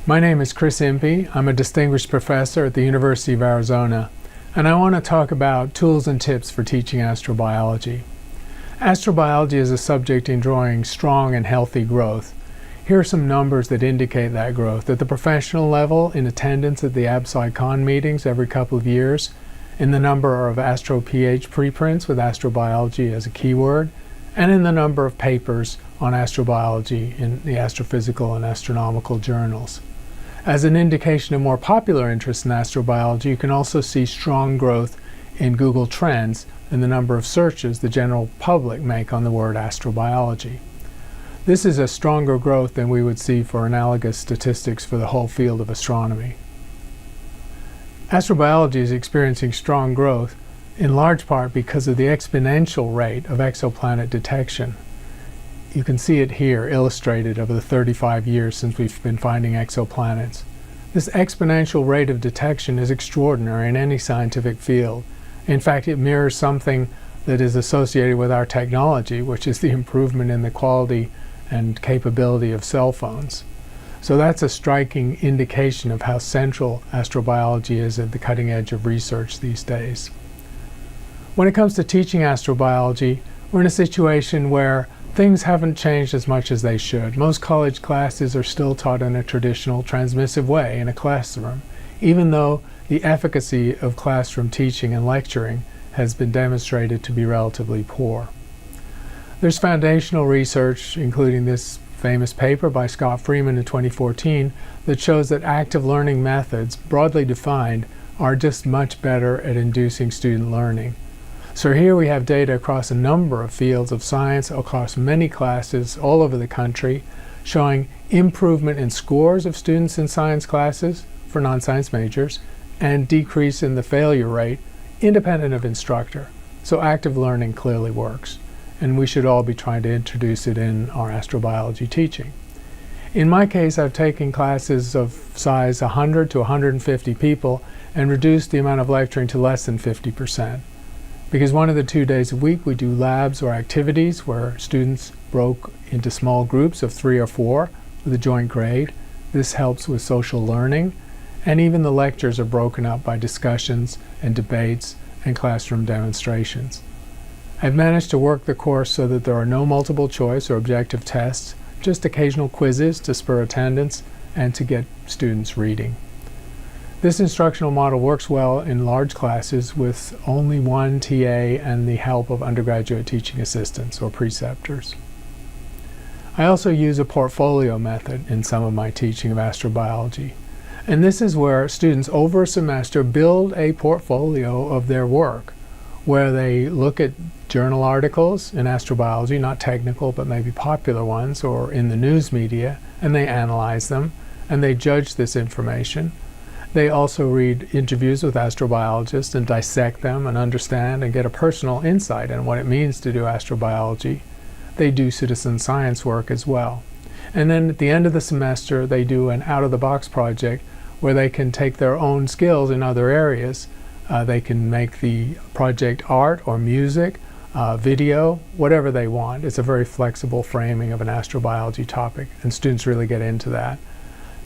My name is Chris Impey. I'm a distinguished professor at the University of Arizona, and I want to talk about tools and tips for teaching astrobiology. Astrobiology is a subject enjoying strong and healthy growth. Here are some numbers that indicate that growth. At the professional level, in attendance at the AbSciCon meetings every couple of years, in the number of AstroPH preprints with astrobiology as a keyword, and in the number of papers on astrobiology in the astrophysical and astronomical journals. As an indication of more popular interest in astrobiology, you can also see strong growth in Google Trends in the number of searches the general public make on the word astrobiology. This is a stronger growth than we would see for analogous statistics for the whole field of astronomy. Astrobiology is experiencing strong growth in large part because of the exponential rate of exoplanet detection. You can see it here illustrated over the 35 years since we've been finding exoplanets. This exponential rate of detection is extraordinary in any scientific field. In fact, it mirrors something that is associated with our technology, which is the improvement in the quality and capability of cell phones. So that's a striking indication of how central astrobiology is at the cutting edge of research these days. When it comes to teaching astrobiology, we're in a situation where things haven't changed as much as they should. Most college classes are still taught in a traditional transmissive way in a classroom, even though the efficacy of classroom teaching and lecturing has been demonstrated to be relatively poor. There's foundational research, including this famous paper by Scott Freeman in 2014, that shows that active learning methods, broadly defined, are just much better at inducing student learning. So here we have data across a number of fields of science, across many classes all over the country, showing improvement in scores of students in science classes for non-science majors, and decrease in the failure rate independent of instructor. So active learning clearly works, and we should all be trying to introduce it in our astrobiology teaching. In my case, I've taken classes of size 100 to 150 people and reduced the amount of lecturing to less than 50%. Because one of the 2 days a week we do labs or activities where students broke into small groups of 3 or 4 with a joint grade. This helps with social learning, and even the lectures are broken up by discussions and debates and classroom demonstrations. I've managed to work the course so that there are no multiple choice or objective tests, just occasional quizzes to spur attendance and to get students reading. This instructional model works well in large classes with only one TA and the help of undergraduate teaching assistants or preceptors. I also use a portfolio method in some of my teaching of astrobiology. And this is where students over a semester build a portfolio of their work, where they look at journal articles in astrobiology, not technical but maybe popular ones, or in the news media, and they analyze them and they judge this information. They also read interviews with astrobiologists and dissect them and understand and get a personal insight on what it means to do astrobiology. They do citizen science work as well. And then at the end of the semester, they do an out-of-the-box project where they can take their own skills in other areas. They can make the project art or music, video, whatever they want. It's a very flexible framing of an astrobiology topic, and students really get into that.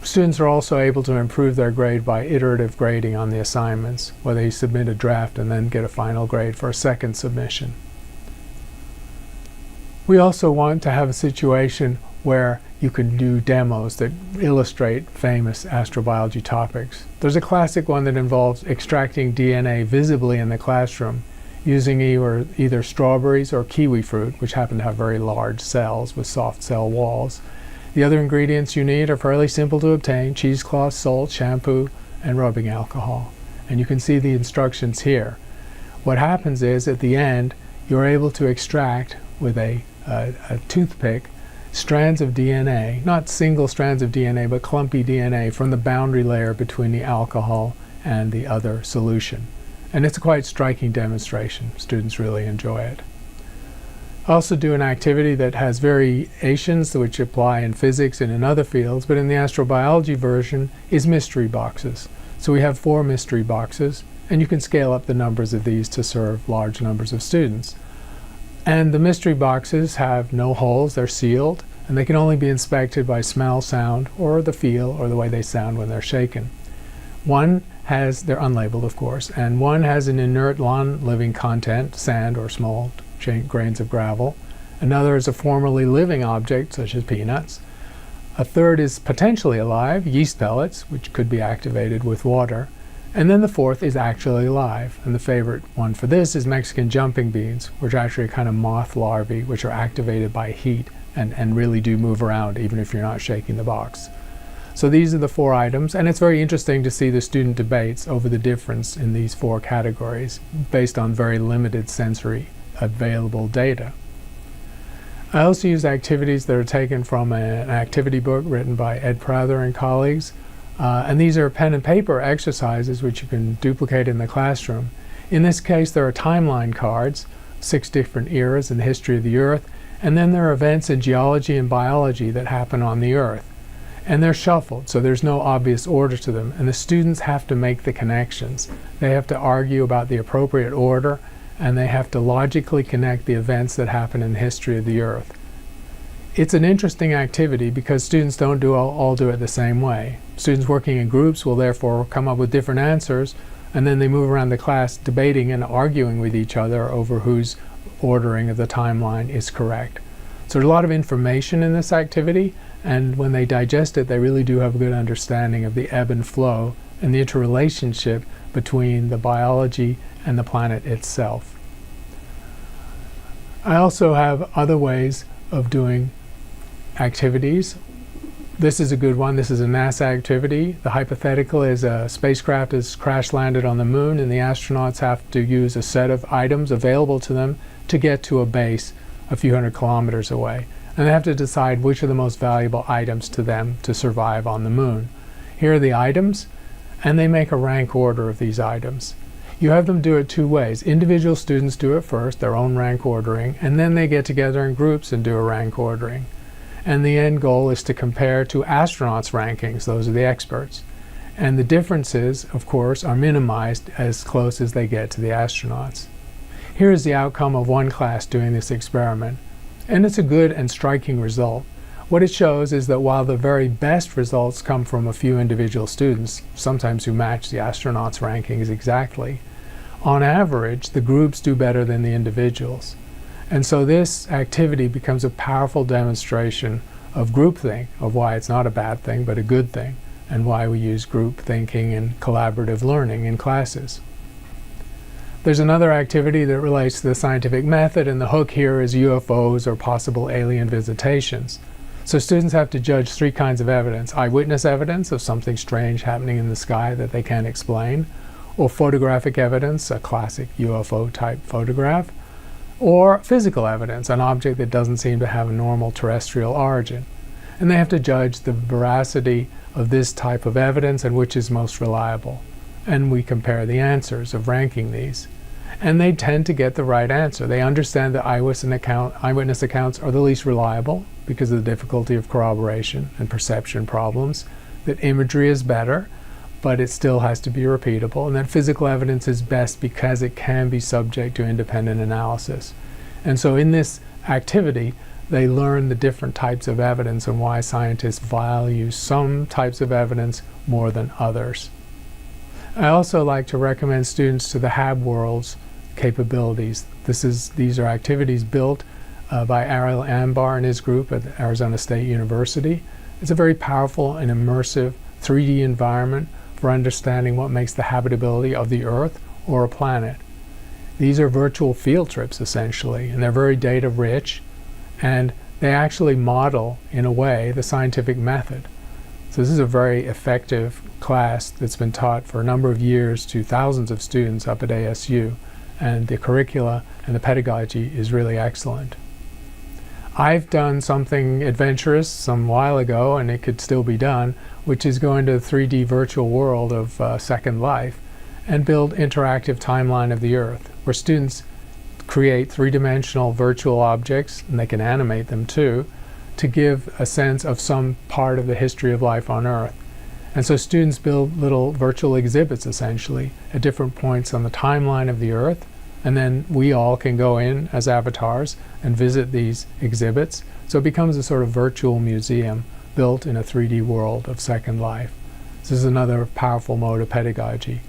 Students are also able to improve their grade by iterative grading on the assignments, where they submit a draft and then get a final grade for a second submission. We also want to have a situation where you can do demos that illustrate famous astrobiology topics. There's a classic one that involves extracting DNA visibly in the classroom using either strawberries or kiwi fruit, which happen to have very large cells with soft cell walls. The other ingredients you need are fairly simple to obtain: cheesecloth, salt, shampoo, and rubbing alcohol. And you can see the instructions here. What happens is, at the end, you're able to extract with a toothpick strands of DNA, not single strands of DNA, but clumpy DNA from the boundary layer between the alcohol and the other solution. And it's a quite striking demonstration. Students really enjoy it. I also do an activity that has variations which apply in physics and in other fields, but in the astrobiology version is mystery boxes. So we have 4 mystery boxes, and you can scale up the numbers of these to serve large numbers of students. And the mystery boxes have no holes, they're sealed, and they can only be inspected by smell, sound, or the feel, or the way they sound when they're shaken. They're unlabeled, of course, and one has an inert non-living content, sand or small grains of gravel. Another is a formerly living object, such as peanuts. A third is potentially alive, yeast pellets, which could be activated with water. And then the fourth is actually alive. And the favorite one for this is Mexican jumping beans, which are actually kind of moth larvae, which are activated by heat and really do move around, even if you're not shaking the box. So these are the 4 items, and it's very interesting to see the student debates over the difference in these 4 categories based on very limited sensory available data. I also use activities that are taken from an activity book written by Ed Prather and colleagues. And these are pen and paper exercises which you can duplicate in the classroom. In this case, there are timeline cards, 6 different eras in the history of the Earth, and then there are events in geology and biology that happen on the Earth. And they're shuffled, so there's no obvious order to them, and the students have to make the connections. They have to argue about the appropriate order, and they have to logically connect the events that happen in the history of the Earth. It's an interesting activity because students don't all do it the same way. Students working in groups will therefore come up with different answers, and then they move around the class debating and arguing with each other over whose ordering of the timeline is correct. So there's a lot of information in this activity, and when they digest it, they really do have a good understanding of the ebb and flow and the interrelationship between the biology and the planet itself. I also have other ways of doing activities. This is a good one. This is a NASA activity. The hypothetical is a spacecraft has crash landed on the moon, and the astronauts have to use a set of items available to them to get to a base a few hundred kilometers away. And they have to decide which are the most valuable items to them to survive on the moon. Here are the items, and they make a rank order of these items. You have them do it 2 ways. Individual students do it first, their own rank ordering, and then they get together in groups and do a rank ordering. And the end goal is to compare to astronauts' rankings. Those are the experts. And the differences, of course, are minimized as close as they get to the astronauts. Here is the outcome of one class doing this experiment. And it's a good and striking result. What it shows is that while the very best results come from a few individual students, sometimes who match the astronauts' rankings exactly, on average, the groups do better than the individuals. And so this activity becomes a powerful demonstration of groupthink, of why it's not a bad thing, but a good thing, and why we use group thinking and collaborative learning in classes. There's another activity that relates to the scientific method, and the hook here is UFOs or possible alien visitations. So students have to judge 3 kinds of evidence: eyewitness evidence of something strange happening in the sky that they can't explain, or photographic evidence, a classic UFO type photograph, or physical evidence, an object that doesn't seem to have a normal terrestrial origin. And they have to judge the veracity of this type of evidence and which is most reliable. And we compare the answers of ranking these. And they tend to get the right answer. They understand that eyewitness accounts are the least reliable because of the difficulty of corroboration and perception problems, that imagery is better, but it still has to be repeatable, and that physical evidence is best because it can be subject to independent analysis. And so in this activity, they learn the different types of evidence and why scientists value some types of evidence more than others. I also like to recommend students to the Hab World's capabilities. These are activities built by Ariel Ambar and his group at Arizona State University. It's a very powerful and immersive 3D environment for understanding what makes the habitability of the Earth or a planet. These are virtual field trips, essentially, and they're very data rich, and they actually model, in a way, the scientific method. So this is a very effective class that's been taught for a number of years to thousands of students up at ASU, and the curricula and the pedagogy is really excellent. I've done something adventurous some while ago, and it could still be done, which is go into the 3D virtual world of Second Life and build interactive timeline of the Earth, where students create 3-dimensional virtual objects, and they can animate them too, to give a sense of some part of the history of life on Earth. And so students build little virtual exhibits, essentially, at different points on the timeline of the Earth, And then we all can go in as avatars and visit these exhibits. So it becomes a sort of virtual museum built in a 3D world of Second Life. This is another powerful mode of pedagogy.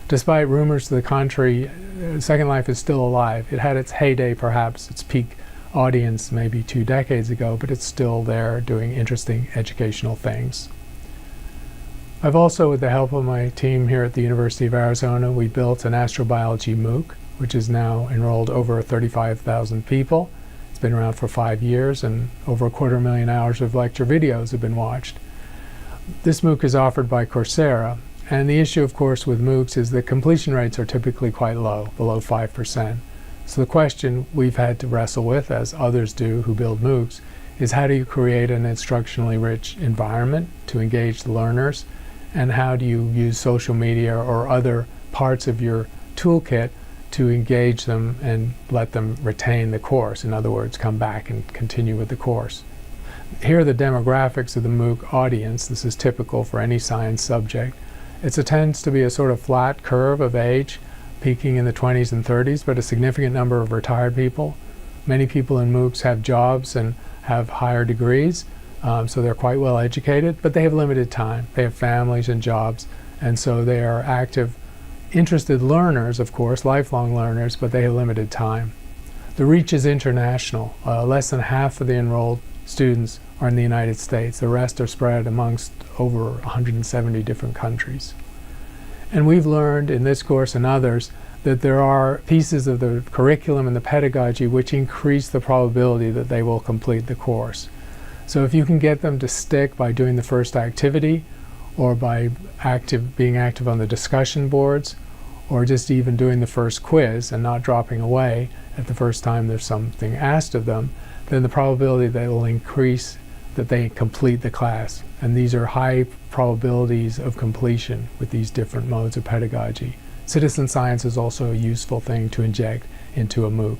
Despite rumors to the contrary, Second Life is still alive. It had its heyday, perhaps, its peak audience maybe 2 decades ago, but it's still there doing interesting educational things. I've also, with the help of my team here at the University of Arizona, we built an astrobiology MOOC, which is now enrolled over 35,000 people. It's been around for 5 years, and over 250,000 hours of lecture videos have been watched. This MOOC is offered by Coursera, and the issue, of course, with MOOCs is that completion rates are typically quite low, below 5%. So the question we've had to wrestle with, as others do who build MOOCs, is how do you create an instructionally rich environment to engage the learners, and how do you use social media or other parts of your toolkit to engage them and let them retain the course. In other words, come back and continue with the course. Here are the demographics of the MOOC audience. This is typical for any science subject. It tends to be a sort of flat curve of age, peaking in the 20s and 30s, but a significant number of retired people. Many people in MOOCs have jobs and have higher degrees, so they're quite well educated, but they have limited time. They have families and jobs, and so they are active, interested learners, of course, lifelong learners, but they have limited time. The reach is international. Less than half of the enrolled students are in the United States. The rest are spread amongst over 170 different countries. And we've learned in this course and others that there are pieces of the curriculum and the pedagogy which increase the probability that they will complete the course. So if you can get them to stick by doing the first activity, or by being active on the discussion boards, or just even doing the first quiz and not dropping away at the first time there's something asked of them, then the probability that will increase that they complete the class. And these are high probabilities of completion with these different modes of pedagogy. Citizen science is also a useful thing to inject into a MOOC.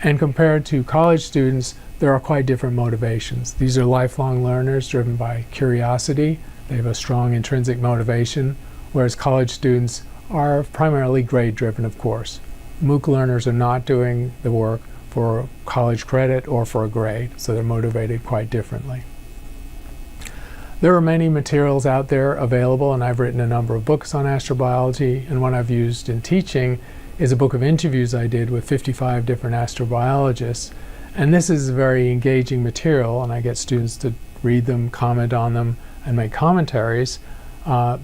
And compared to college students, there are quite different motivations. These are lifelong learners driven by curiosity. They have a strong intrinsic motivation, whereas college students are primarily grade-driven, of course. MOOC learners are not doing the work for college credit or for a grade, so they're motivated quite differently. There are many materials out there available, and I've written a number of books on astrobiology, and one I've used in teaching is a book of interviews I did with 55 different astrobiologists. And this is very engaging material, and I get students to read them, comment on them, and make commentaries,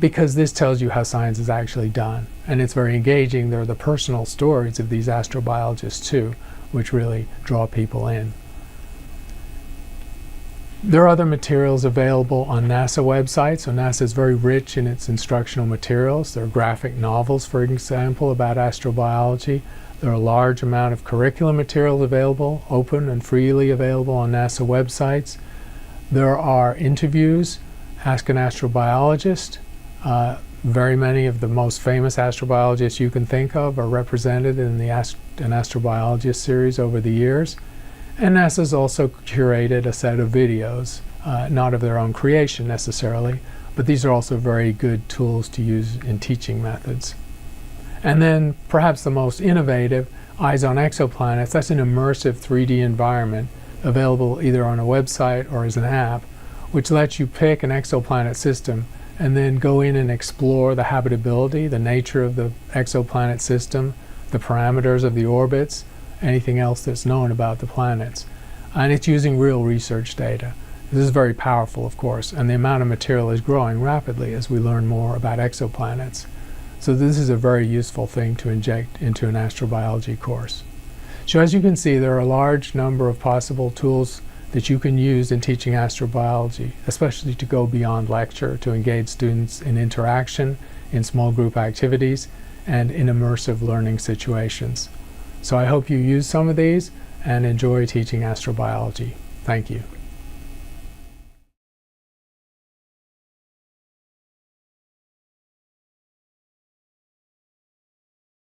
because this tells you how science is actually done. And it's very engaging. There are the personal stories of these astrobiologists too, which really draw people in. There are other materials available on NASA websites. So NASA is very rich in its instructional materials. There are graphic novels, for example, about astrobiology. There are a large amount of curriculum materials available, open and freely available on NASA websites. There are interviews. Ask an Astrobiologist. Very many of the most famous astrobiologists you can think of are represented in the an Astrobiologist series over the years. And NASA's also curated a set of videos, not of their own creation necessarily, but these are also very good tools to use in teaching methods. And then perhaps the most innovative, Eyes on Exoplanets. That's an immersive 3D environment available either on a website or as an app, which lets you pick an exoplanet system and then go in and explore the habitability, the nature of the exoplanet system, the parameters of the orbits, anything else that's known about the planets. And it's using real research data. This is very powerful, of course, and the amount of material is growing rapidly as we learn more about exoplanets. So this is a very useful thing to inject into an astrobiology course. So as you can see, there are a large number of possible tools that you can use in teaching astrobiology, especially to go beyond lecture, to engage students in interaction, in small group activities, and in immersive learning situations. So I hope you use some of these and enjoy teaching astrobiology. Thank you.